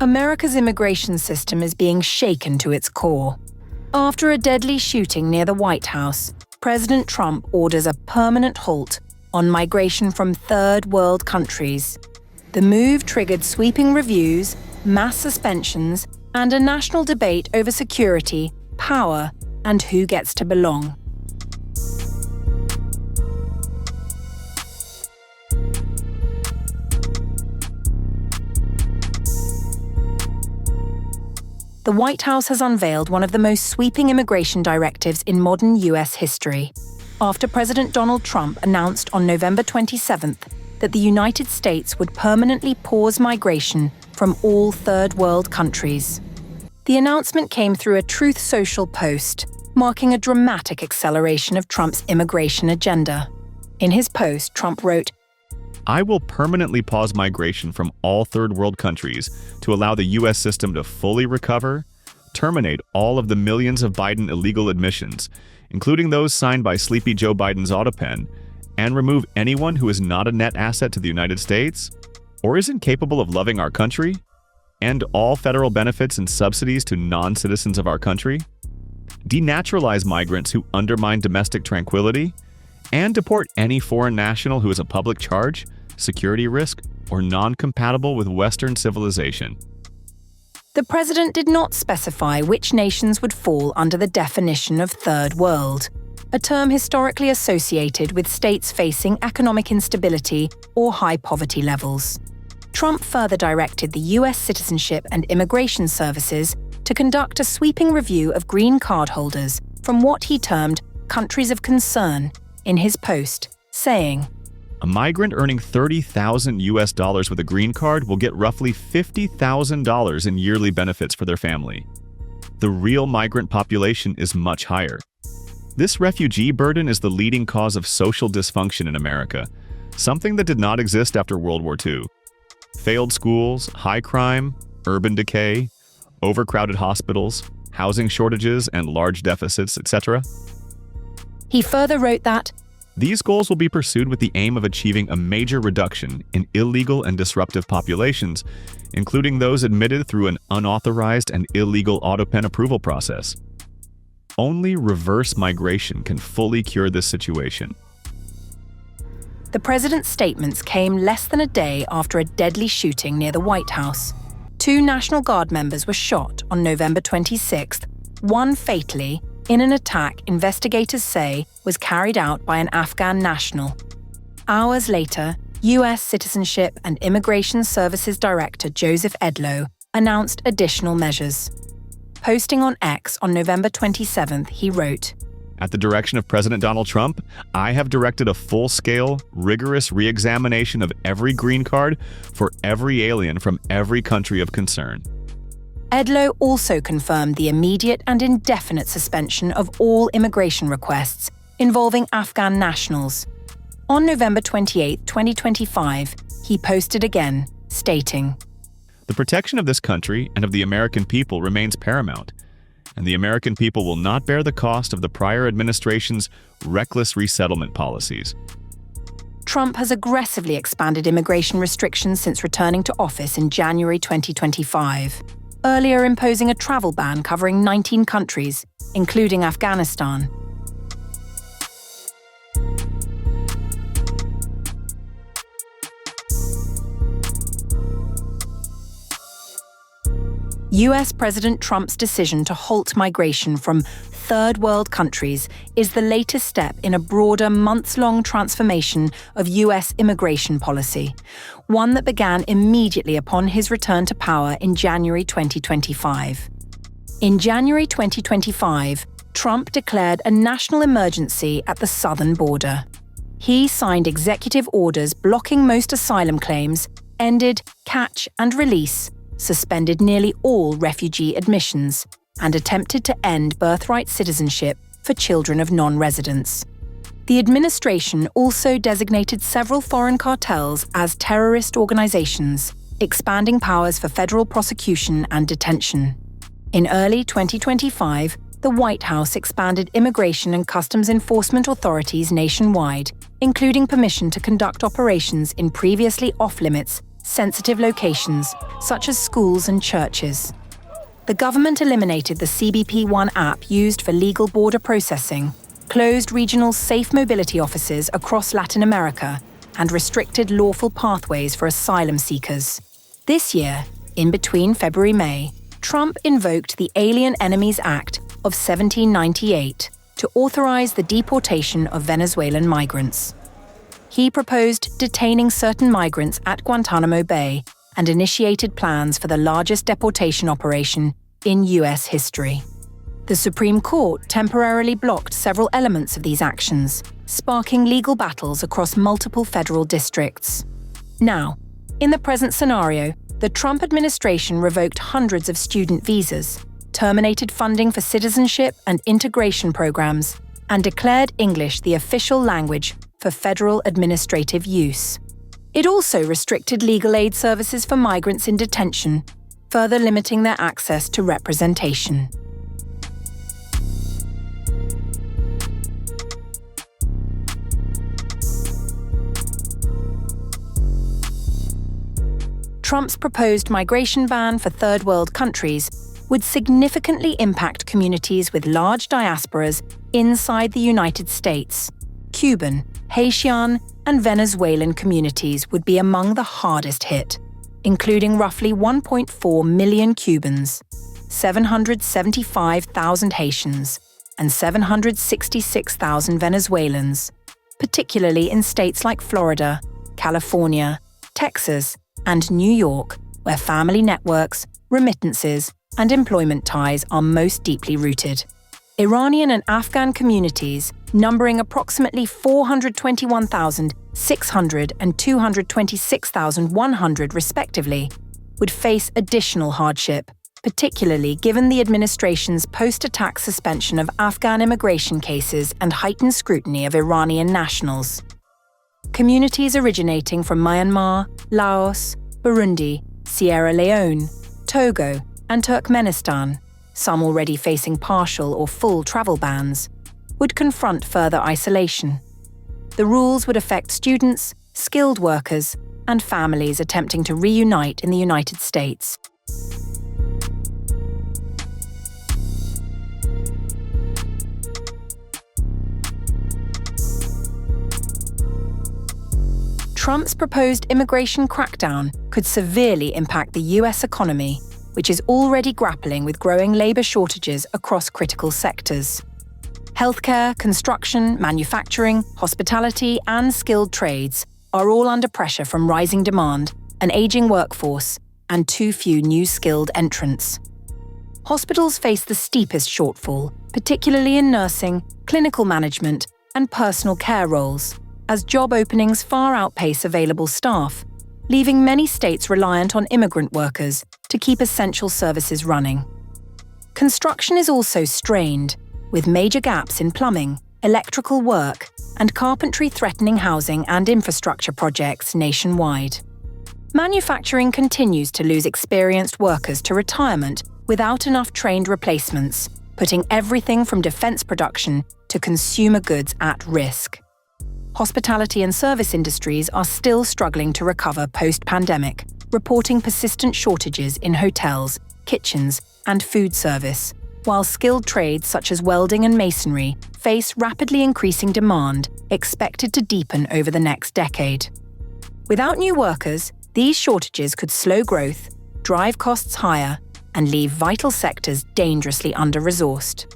America's immigration system is being shaken to its core. After a deadly shooting near the White House, President Trump orders a permanent halt on migration from third world countries. The move triggered sweeping reviews, mass suspensions, and a national debate over security, power, and who gets to belong. The White House has unveiled one of the most sweeping immigration directives in modern US history, after President Donald Trump announced on November 27th that the United States would permanently pause migration from all third world countries. The announcement came through a Truth Social post, marking a dramatic acceleration of Trump's immigration agenda. In his post, Trump wrote, "I will permanently pause migration from all third world countries to allow the U.S. system to fully recover, terminate all of the millions of Biden illegal admissions, including those signed by Sleepy Joe Biden's autopen, and remove anyone who is not a net asset to the United States or isn't capable of loving our country, end all federal benefits and subsidies to non-citizens of our country, denaturalize migrants who undermine domestic tranquility, and deport any foreign national who is a public charge, security risk, or non-compatible with Western civilization." The president did not specify which nations would fall under the definition of third world, a term historically associated with states facing economic instability or high poverty levels. Trump further directed the U.S. Citizenship and Immigration Services to conduct a sweeping review of green card holders from what he termed countries of concern in his post, saying, "A migrant earning $30,000 with a green card will get roughly $50,000 in yearly benefits for their family. The real migrant population is much higher. This refugee burden is the leading cause of social dysfunction in America, something that did not exist after World War II. Failed schools, high crime, urban decay, overcrowded hospitals, housing shortages and large deficits, etc." He further wrote that, "These goals will be pursued with the aim of achieving a major reduction in illegal and disruptive populations, including those admitted through an unauthorized and illegal autopen approval process. Only reverse migration can fully cure this situation." The president's statements came less than a day after a deadly shooting near the White House. 2 National Guard members were shot on November 26th, one fatally, in an attack investigators say was carried out by an Afghan national. Hours later, U.S. Citizenship and Immigration Services Director Joseph Edlow announced additional measures. Posting on X on November 27th, he wrote, "At the direction of President Donald Trump, I have directed a full-scale, rigorous re-examination of every green card for every alien from every country of concern." Edlow also confirmed the immediate and indefinite suspension of all immigration requests involving Afghan nationals. On November 28, 2025, he posted again, stating, "The protection of this country and of the American people remains paramount, and the American people will not bear the cost of the prior administration's reckless resettlement policies." Trump has aggressively expanded immigration restrictions since returning to office in January 2025, earlier imposing a travel ban covering 19 countries, including Afghanistan. US President Trump's decision to halt migration from third world countries is the latest step in a broader months-long transformation of US immigration policy, one that began immediately upon his return to power in January 2025. In January 2025, Trump declared a national emergency at the southern border. He signed executive orders blocking most asylum claims, ended catch and release, suspended nearly all refugee admissions, and attempted to end birthright citizenship for children of non-residents. The administration also designated several foreign cartels as terrorist organizations, expanding powers for federal prosecution and detention. In early 2025, the White House expanded immigration and customs enforcement authorities nationwide, including permission to conduct operations in previously off-limits sensitive locations, such as schools and churches. The government eliminated the CBP-1 app used for legal border processing, closed regional safe mobility offices across Latin America, and restricted lawful pathways for asylum seekers. This year, in between February-May, Trump invoked the Alien Enemies Act of 1798 to authorize the deportation of Venezuelan migrants. He proposed detaining certain migrants at Guantanamo Bay and initiated plans for the largest deportation operation in U.S. history. The Supreme Court temporarily blocked several elements of these actions, sparking legal battles across multiple federal districts. Now, in the present scenario, the Trump administration revoked hundreds of student visas, terminated funding for citizenship and integration programs, and declared English the official language for federal administrative use. It also restricted legal aid services for migrants in detention, further limiting their access to representation. Trump's proposed migration ban for third world countries would significantly impact communities with large diasporas inside the United States. Cuban, Haitian, and Venezuelan communities would be among the hardest hit, including roughly 1.4 million Cubans, 775,000 Haitians, and 766,000 Venezuelans, particularly in states like Florida, California, Texas, and New York, where family networks, remittances, and employment ties are most deeply rooted. Iranian and Afghan communities, numbering approximately 421,600 and 226,100 respectively, would face additional hardship, particularly given the administration's post-attack suspension of Afghan immigration cases and heightened scrutiny of Iranian nationals. Communities originating from Myanmar, Laos, Burundi, Sierra Leone, Togo, and Turkmenistan, some already facing partial or full travel bans, would confront further isolation. The rules would affect students, skilled workers, and families attempting to reunite in the United States. Trump's proposed immigration crackdown could severely impact the US economy, which is already grappling with growing labor shortages across critical sectors. Healthcare, construction, manufacturing, hospitality, and skilled trades are all under pressure from rising demand, an aging workforce, and too few new skilled entrants. Hospitals face the steepest shortfall, particularly in nursing, clinical management, and personal care roles, as job openings far outpace available staff, leaving many states reliant on immigrant workers to keep essential services running. Construction is also strained, with major gaps in plumbing, electrical work, and carpentry threatening housing and infrastructure projects nationwide. Manufacturing continues to lose experienced workers to retirement without enough trained replacements, putting everything from defense production to consumer goods at risk. Hospitality and service industries are still struggling to recover post-pandemic, reporting persistent shortages in hotels, kitchens, and food service, while skilled trades such as welding and masonry face rapidly increasing demand expected to deepen over the next decade. Without new workers, these shortages could slow growth, drive costs higher, and leave vital sectors dangerously under-resourced.